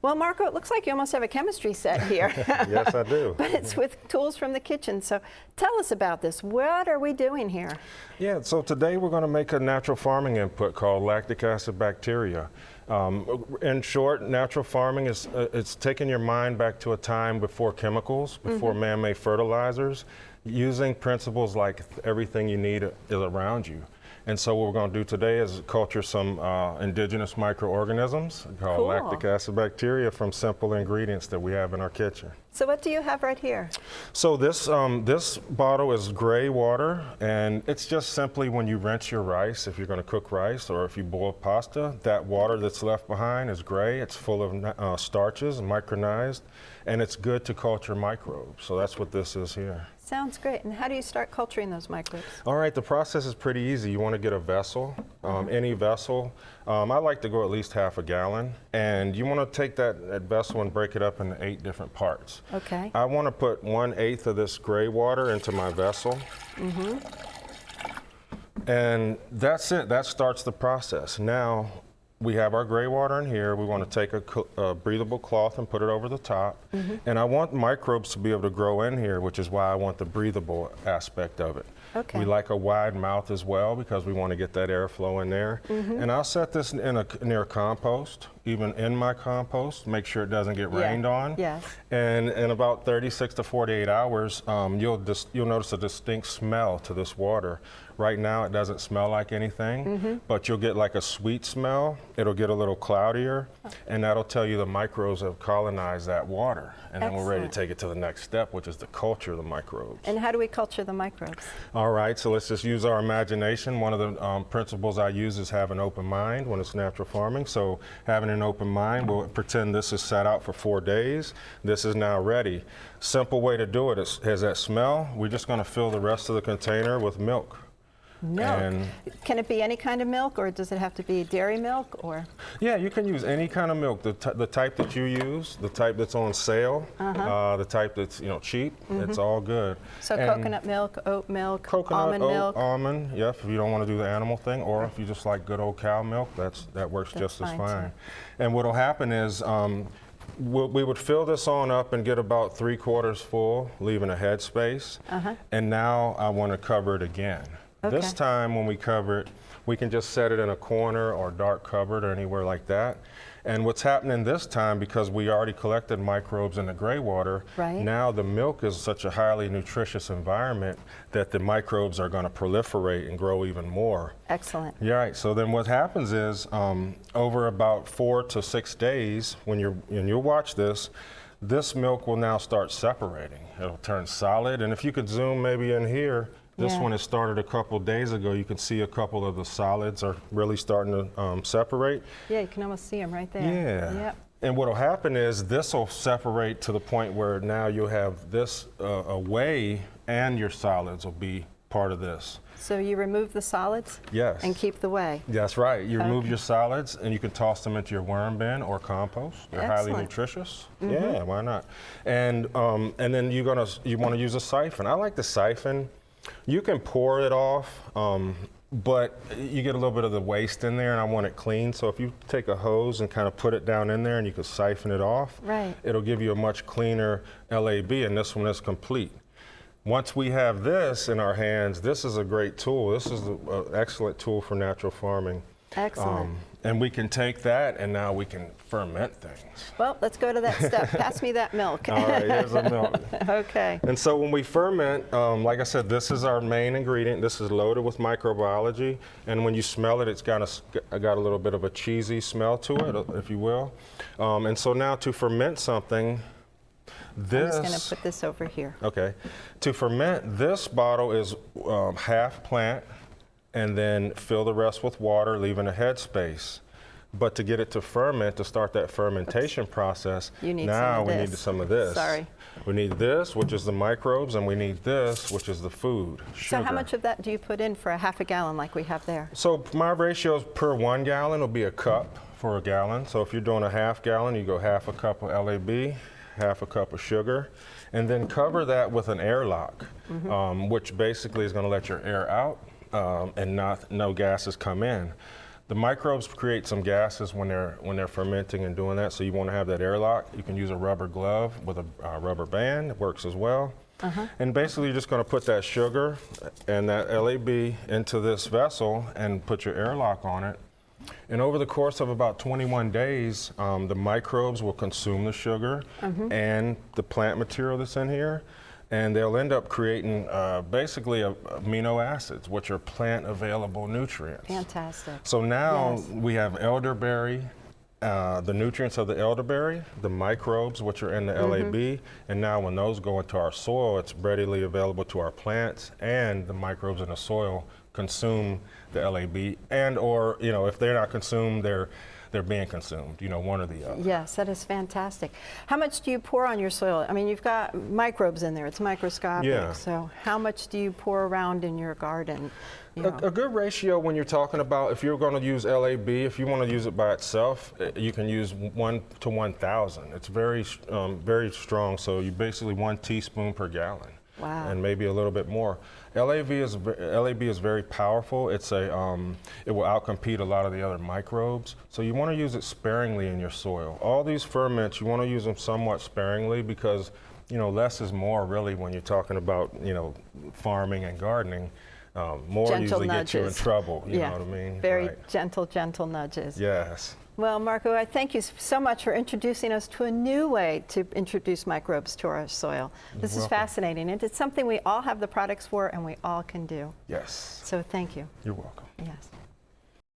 Well, Marco, it looks like you almost have a chemistry set here. Yes, I do. But it's with tools from the kitchen. So tell us about this. What are we doing here? Yeah, so today we're going to make a natural farming input called lactic acid bacteria. In short, natural farming is it's taking your mind back to a time before chemicals, before man-made fertilizers, using principles like everything you need is around you. And so what we're going to do today is culture some indigenous microorganisms called lactic acid bacteria from simple ingredients that we have in our kitchen. So what do you have right here? So this bottle is gray water, and it's just simply when you rinse your rice, if you're going to cook rice or if you boil pasta, that water that's left behind is gray. It's full of starches, micronized, and it's good to culture microbes. So that's what this is here. Sounds great. And how do you start culturing those microbes? All right, the process is pretty easy. You want to get a vessel, any vessel. I like to go at least half a gallon. And you want to take that vessel and break it up into 8 different parts. Okay. I want to put 1/8 of this gray water into my vessel. And that's it. That starts the process. Now, we have our gray water in here. We want to take a breathable cloth and put it over the top. And I want microbes to be able to grow in here, which is why I want the breathable aspect of it. Okay. We like a wide mouth as well because we want to get that airflow in there. And I'll set this in near compost, even in my compost, make sure it doesn't get rained on. Yes. And in about 36 to 48 hours, you'll notice a distinct smell to this water. Right now, it doesn't smell like anything, but you'll get like a sweet smell. It'll get a little cloudier, and that'll tell you the microbes have colonized that water. And then we're ready to take it to the next step, which is to culture the microbes. And how do we culture the microbes? All right, so let's just use our imagination. One of the principles I use is have an open mind when it's natural farming. So having an open mind, we'll pretend this is set out for 4 days. This is now ready. Simple way to do it is that smell. We're just going to fill the rest of the container with milk. Milk. Can it be any kind of milk, or does it have to be dairy milk, or? Yeah, you can use any kind of milk. The type that you use, the type that's on sale, the type that's cheap. It's all good. So coconut milk, oat milk, almond milk. Almond. Yeah, if you don't want to do the animal thing, or if you just like good old cow milk, that works just as fine. Too. And what'll happen is we would fill this on up and get about 3/4 full, leaving a head space. And now I want to cover it again. This time when we cover it, we can just set it in a corner or dark cupboard or anywhere like that. And what's happening this time, because we already collected microbes in the gray water, now the milk is such a highly nutritious environment that the microbes are going to proliferate and grow even more. Excellent. Yeah, right. So then what happens is over about 4 to 6 days, when you'll watch this, this milk will now start separating. It'll turn solid. And if you could zoom maybe in here, this one has started a couple days ago. You can see a couple of the solids are really starting to separate. Yeah, you can almost see them right there. Yeah. Yep. And what will happen is this will separate to the point where now you'll have this away, and your solids will be part of this. So you remove the solids? Yes. And keep the whey? That's right. You remove your solids, and you can toss them into your worm bin or compost. They're highly nutritious. Yeah, why not? And then you want to use a siphon. I like the siphon. You can pour it off, but you get a little bit of the waste in there, and I want it clean. So if you take a hose and kind of put it down in there and you can siphon it off, it'll give you a much cleaner LAB, and this one is complete. Once we have this in our hands, this is a great tool. This is an excellent tool for natural farming. Excellent. And we can take that, and now we can ferment things. Well, let's go to that step. Pass me that milk. All right, here's the milk. Okay. And so when we ferment, like I said, this is our main ingredient. This is loaded with microbiology. And when you smell it, it's got a little bit of a cheesy smell to it, if you will. And so now to ferment something, I'm just going to put this over here. Okay. To ferment, this bottle is half plant, and then fill the rest with water, leaving a head space. But to get it to ferment, to start that fermentation process, we need some of this. Sorry. We need this, which is the microbes, and we need this, which is the food, sugar. So how much of that do you put in for a half a gallon like we have there? So my ratios per 1 gallon will be a cup for a gallon. So if you're doing a half gallon, you go half a cup of LAB, half a cup of sugar, and then cover that with an airlock, which basically is going to let your air out and no gases come in. The microbes create some gases when they're fermenting and doing that, so you want to have that airlock. You can use a rubber glove with a rubber band. It works as well. And basically, you're just going to put that sugar and that LAB into this vessel and put your airlock on it. And over the course of about 21 days, the microbes will consume the sugar and the plant material that's in here, and they'll end up creating basically amino acids, which are plant-available nutrients. Fantastic. So now we have elderberry, the nutrients of the elderberry, the microbes, which are in the LAB, and now when those go into our soil, it's readily available to our plants, and the microbes in the soil consume the LAB, and or, you know, if they're not consumed, they're being consumed, you know, one or the other. Yes, that is fantastic. How much do you pour on your soil? I mean, you've got microbes in there, it's microscopic, so how much do you pour around in your garden? You know? A good ratio when you're talking about, if you're going to use LAB, if you want to use it by itself, you can use 1 to 1,000. It's very strong, so you basically 1 teaspoon per gallon. Wow. And maybe a little bit more. LAB is very powerful. It will outcompete a lot of the other microbes. So you want to use it sparingly in your soil. All these ferments, you want to use them somewhat sparingly because, you know, less is more really when you're talking about, you know, farming and gardening. More gentle usually nudges. get you in trouble, you know what I mean? Very gentle nudges. Yes. Well, Marco, I thank you so much for introducing us to a new way to introduce microbes to our soil. This is fascinating, and it's something we all have the products for and we all can do. Yes. So thank you. You're welcome. Yes.